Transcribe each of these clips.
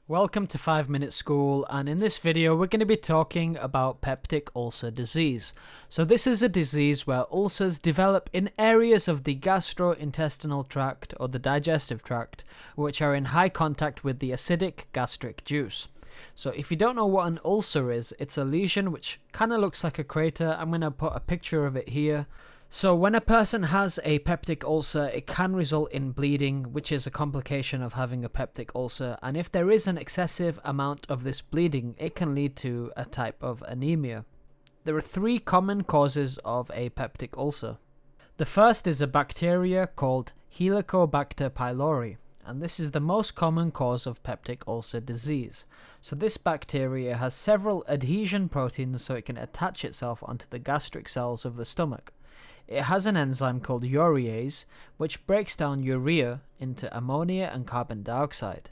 Welcome to 5 Minute School, and in this video we're going to be talking about peptic ulcer disease. So this is a disease where ulcers develop in areas of the gastrointestinal tract or the digestive tract which are in high contact with the acidic gastric juice. So if you don't know what an ulcer is, it's a lesion which kind of looks like a crater. I'm going to put a picture of it here. So when a person has a peptic ulcer, it can result in bleeding, which is a complication of having a peptic ulcer, and if there is an excessive amount of this bleeding, it can lead to a type of anemia. There are three common causes of a peptic ulcer. The first is a bacteria called Helicobacter pylori, and this is the most common cause of peptic ulcer disease. So this bacteria has several adhesion proteins so it can attach itself onto the gastric cells of the stomach. It has an enzyme called urease, which breaks down urea into ammonia and carbon dioxide.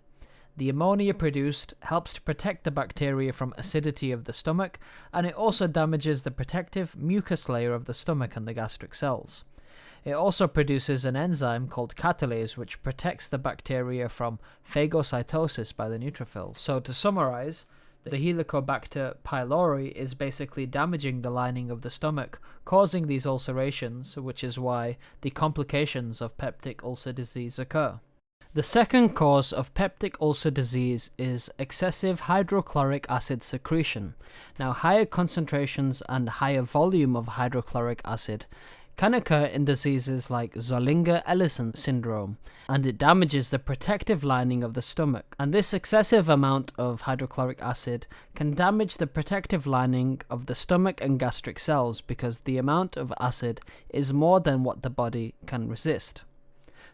The ammonia produced helps to protect the bacteria from acidity of the stomach, and it also damages the protective mucus layer of the stomach and the gastric cells. It also produces an enzyme called catalase, which protects the bacteria from phagocytosis by the neutrophils. So to summarize, the Helicobacter pylori is basically damaging the lining of the stomach, causing these ulcerations, which is why the complications of peptic ulcer disease occur. The second cause of peptic ulcer disease is excessive hydrochloric acid secretion. Now, higher concentrations and higher volume of hydrochloric acid can occur in diseases like Zollinger-Ellison syndrome, and it damages the protective lining of the stomach. And this excessive amount of hydrochloric acid can damage the protective lining of the stomach and gastric cells because the amount of acid is more than what the body can resist.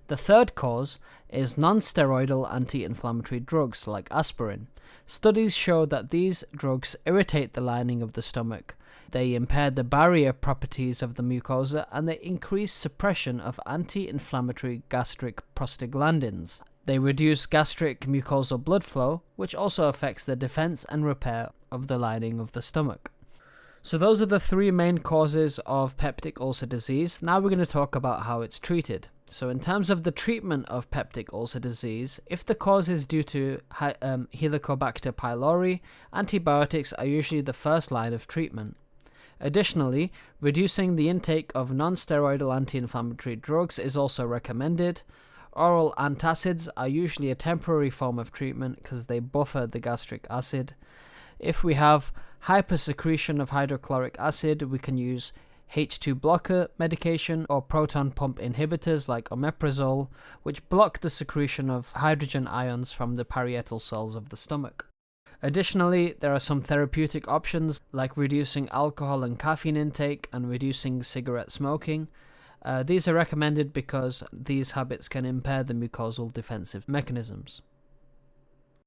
The third cause is non-steroidal anti-inflammatory drugs like aspirin. Studies show that these drugs irritate the lining of the stomach. They impair the barrier properties of the mucosa, and they increase suppression of anti-inflammatory gastric prostaglandins. They reduce gastric mucosal blood flow, which also affects the defense and repair of the lining of the stomach. So those are the three main causes of peptic ulcer disease. Now we're going to talk about how it's treated. So in terms of the treatment of peptic ulcer disease, if the cause is due to Helicobacter pylori, antibiotics are usually the first line of treatment. Additionally, reducing the intake of non-steroidal anti-inflammatory drugs is also recommended. Oral antacids are usually a temporary form of treatment because they buffer the gastric acid. If we have hypersecretion of hydrochloric acid, we can use H2 blocker medication or proton pump inhibitors like omeprazole, which block the secretion of hydrogen ions from the parietal cells of the stomach. Additionally, there are some therapeutic options like reducing alcohol and caffeine intake and reducing cigarette smoking. These are recommended because these habits can impair the mucosal defensive mechanisms.